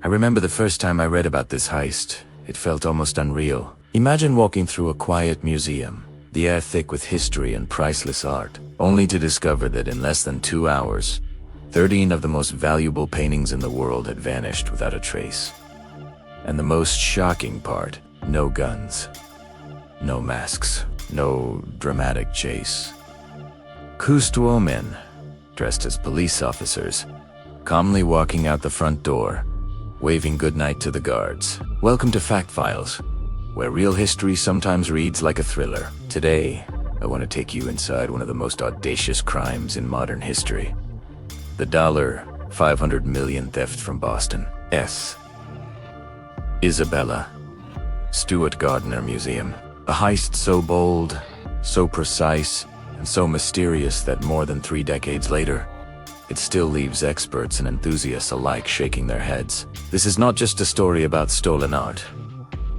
I remember the first time I read about this heist. It felt almost unreal. Imagine walking through a quiet museum, the air thick with history and priceless art, only to discover that in less than 2 hours, 13 of the most valuable paintings in the world had vanished without a trace. And the most shocking part, no guns, no masks, no dramatic chase. Two men, dressed as police officers, calmly walking out the front door, waving goodnight to the guards. Welcome to Fact Files, where real history sometimes reads like a thriller. Today, I want to take you inside one of the most audacious crimes in modern history. The $500 million theft from Boston. Isabella Stewart Gardner Museum. A heist so bold, so precise, and so mysterious that more than 3 decades later, it still leaves experts and enthusiasts alike shaking their heads. This is not just a story about stolen art.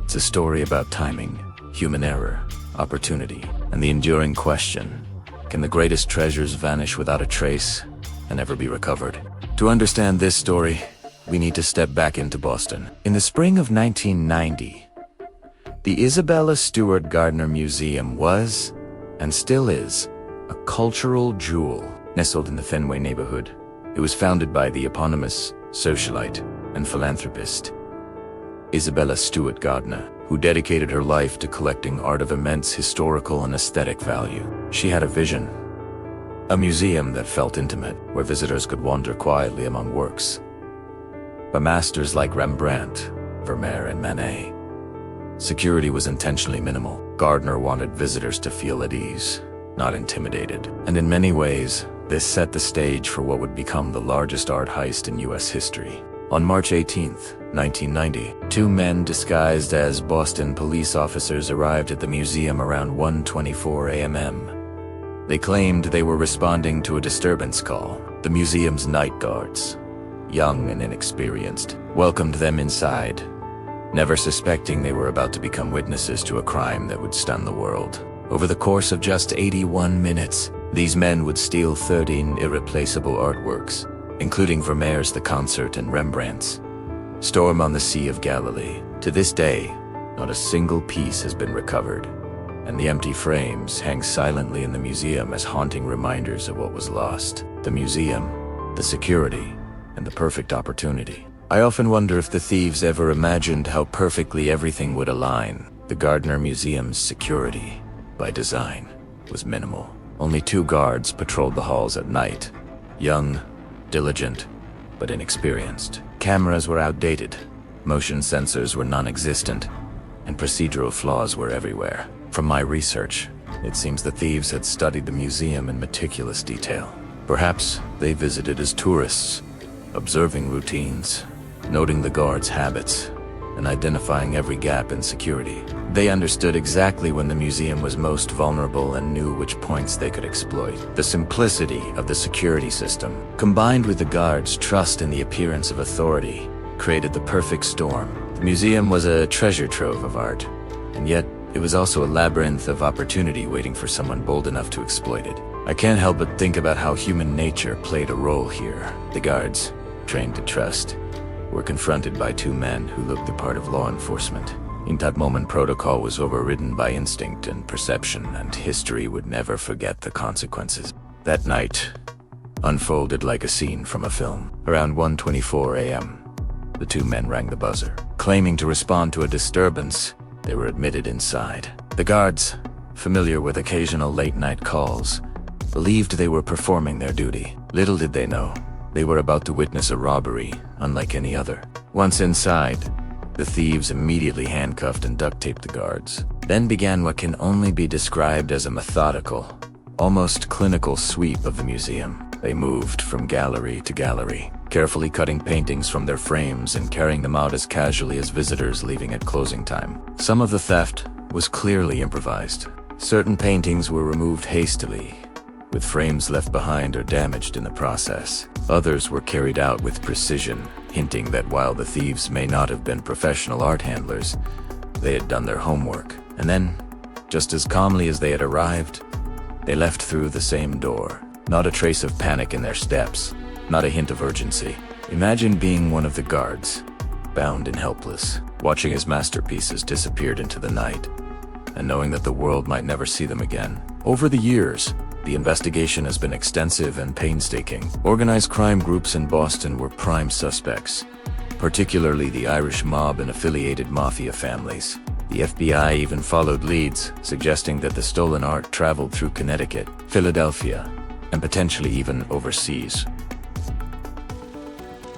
It's a story about timing, human error, opportunity, and the enduring question: can the greatest treasures vanish without a trace and never be recovered? To understand this story, we need to step back into Boston. In the spring of 1990, the Isabella Stewart Gardner Museum was, and still is, a cultural jewel nestled in the Fenway neighborhood. It was founded by the eponymous socialite and philanthropist Isabella Stewart Gardner, who dedicated her life to collecting art of immense historical and aesthetic value. She had a vision, a museum that felt intimate, where visitors could wander quietly among works by masters like Rembrandt, Vermeer, and Manet. Security was intentionally minimal. Gardner wanted visitors to feel at ease, not intimidated. And in many ways, this set the stage for what would become the largest art heist in U.S. history. On March 18, 1990, 2 men disguised as Boston police officers arrived at the museum around 1:24 a.m. They claimed they were responding to a disturbance call. The museum's night guards, young and inexperienced, welcomed them inside, never suspecting they were about to become witnesses to a crime that would stun the world. Over the course of just 81 minutes, these men would steal 13 irreplaceable artworks, including Vermeer's The Concert and Rembrandt's Storm on the Sea of Galilee. To this day, not a single piece has been recovered, and the empty frames hang silently in the museum as haunting reminders of what was lost. The museum, the security, and the perfect opportunity. I often wonder if the thieves ever imagined how perfectly everything would align. The Gardner Museum's security, by design, was minimal. Only 2 guards patrolled the halls at night. Young, diligent, but inexperienced. Cameras were outdated, motion sensors were non-existent, and procedural flaws were everywhere. From my research, it seems the thieves had studied the museum in meticulous detail. Perhaps they visited as tourists, observing routines, noting the guards' habits, and identifying every gap in security. They understood exactly when the museum was most vulnerable and knew which points they could exploit. The simplicity of the security system, combined with the guards' trust in the appearance of authority, created the perfect storm. The museum was a treasure trove of art, and yet it was also a labyrinth of opportunity waiting for someone bold enough to exploit it. I can't help but think about how human nature played a role here. The guards, trained to trust, were confronted by 2 men who looked the part of law enforcement. In that moment, protocol was overridden by instinct and perception, and history would never forget the consequences. That night unfolded like a scene from a film. Around 1:24 a.m., the 2 men rang the buzzer. Claiming to respond to a disturbance, they were admitted inside. The guards, familiar with occasional late-night calls, believed they were performing their duty. Little did they know, they were about to witness a robbery unlike any other. Once inside, the thieves immediately handcuffed and duct-taped the guards. Then began what can only be described as a methodical, almost clinical sweep of the museum. They moved from gallery to gallery, carefully cutting paintings from their frames and carrying them out as casually as visitors leaving at closing time. Some of the theft was clearly improvised. Certain paintings were removed hastily, with frames left behind or damaged in the process. Others were carried out with precision, hinting that while the thieves may not have been professional art handlers, they had done their homework. And then, just as calmly as they had arrived, they left through the same door. Not a trace of panic in their steps, not a hint of urgency. Imagine being one of the guards, spellbound and helpless, watching as masterpieces disappeared into the night, and knowing that the world might never see them again. Over the years, the investigation has been extensive and painstaking. Organized crime groups in Boston were prime suspects, particularly the Irish mob and affiliated mafia families. The FBI even followed leads, suggesting that the stolen art traveled through Connecticut, Philadelphia, and potentially even overseas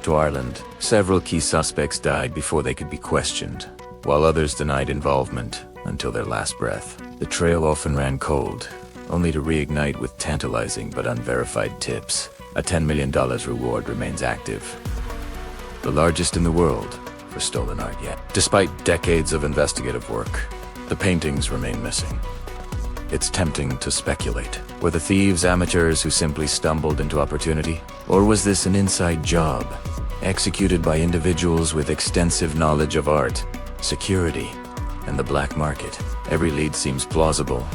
to Ireland. Several key suspects died before they could be questioned, while others denied involvement until their last breath. The trail often ran cold, only to reignite with tantalizing but unverified tips. A $10 million reward remains active, the largest in the world for stolen art yet. Despite decades of investigative work, the paintings remain missing. It's tempting to speculate. Were the thieves amateurs who simply stumbled into opportunity? Or was this an inside job, executed by individuals with extensive knowledge of art, security, and the black market? Every lead seems plausible,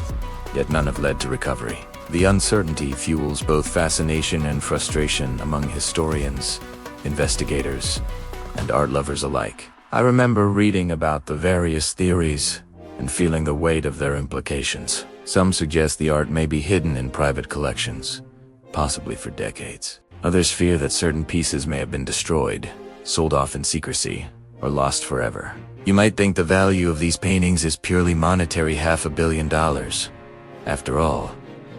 yet none have led to recovery. The uncertainty fuels both fascination and frustration among historians, investigators, and art lovers alike. I remember reading about the various theories and feeling the weight of their implications. Some suggest the art may be hidden in private collections, possibly for decades. Others fear that certain pieces may have been destroyed, sold off in secrecy, or lost forever. You might think the value of these paintings is purely monetary, $500 million. After all,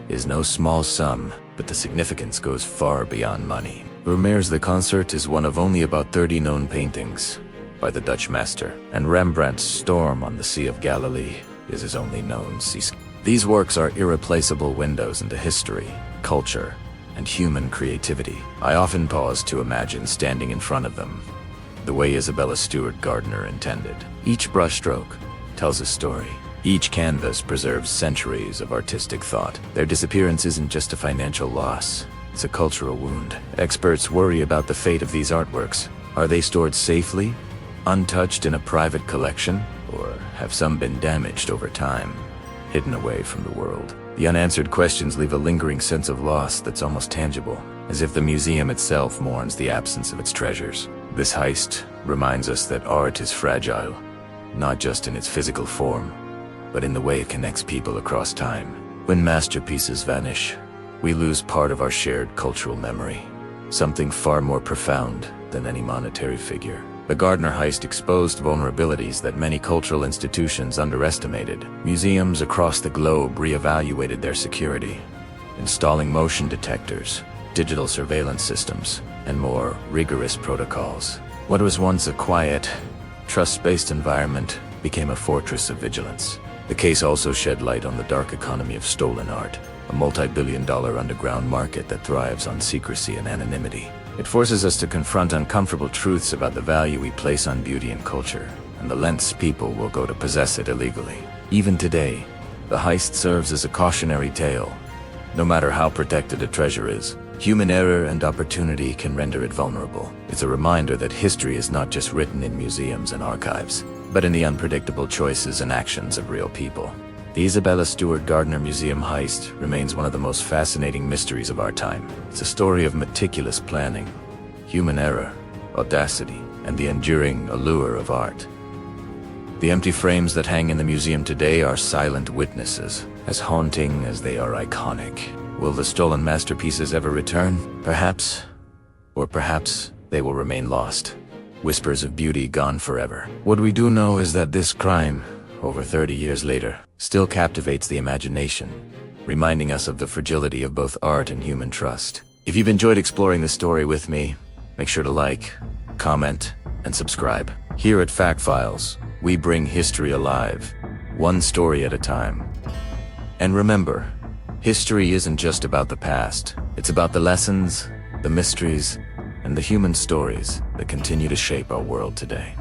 is no small sum, but the significance goes far beyond money. Vermeer's The Concert is one of only about 30 known paintings by the Dutch master, and Rembrandt's Storm on the Sea of Galilee is his only known seascape. These works are irreplaceable windows into history, culture, and human creativity. I often pause to imagine standing in front of them, the way Isabella Stewart Gardner intended. Each brushstroke tells a story. Each canvas preserves centuries of artistic thought. Their disappearance isn't just a financial loss, it's a cultural wound. Experts worry about the fate of these artworks. Are they stored safely, untouched in a private collection? Or have some been damaged over time, hidden away from the world? The unanswered questions leave a lingering sense of loss that's almost tangible, as if the museum itself mourns the absence of its treasures. This heist reminds us that art is fragile, not just in its physical form, but in the way it connects people across time. When masterpieces vanish, we lose part of our shared cultural memory, something far more profound than any monetary figure. The Gardner heist exposed vulnerabilities that many cultural institutions underestimated. Museums across the globe reevaluated their security, installing motion detectors, digital surveillance systems, and more rigorous protocols. What was once a quiet, trust-based environment became a fortress of vigilance. The case also shed light on the dark economy of stolen art, a multi-billion-dollar underground market that thrives on secrecy and anonymity. It forces us to confront uncomfortable truths about the value we place on beauty and culture, and the lengths people will go to possess it illegally. Even today, the heist serves as a cautionary tale. No matter how protected a treasure is, human error and opportunity can render it vulnerable. It's a reminder that history is not just written in museums and archives, but in the unpredictable choices and actions of real people. The Isabella Stewart Gardner Museum heist remains one of the most fascinating mysteries of our time. It's a story of meticulous planning, human error, audacity, and the enduring allure of art. The empty frames that hang in the museum today are silent witnesses, as haunting as they are iconic. Will the stolen masterpieces ever return? Perhaps. Or perhaps they will remain lost. Whispers of beauty gone forever. What we do know is that this crime, over 30 years later, still captivates the imagination, reminding us of the fragility of both art and human trust. If you've enjoyed exploring this story with me, make sure to like, comment, and subscribe. Here at Fact Files, we bring history alive, one story at a time. And remember, history isn't just about the past. It's about the lessons, the mysteries, and the human stories that continue to shape our world today.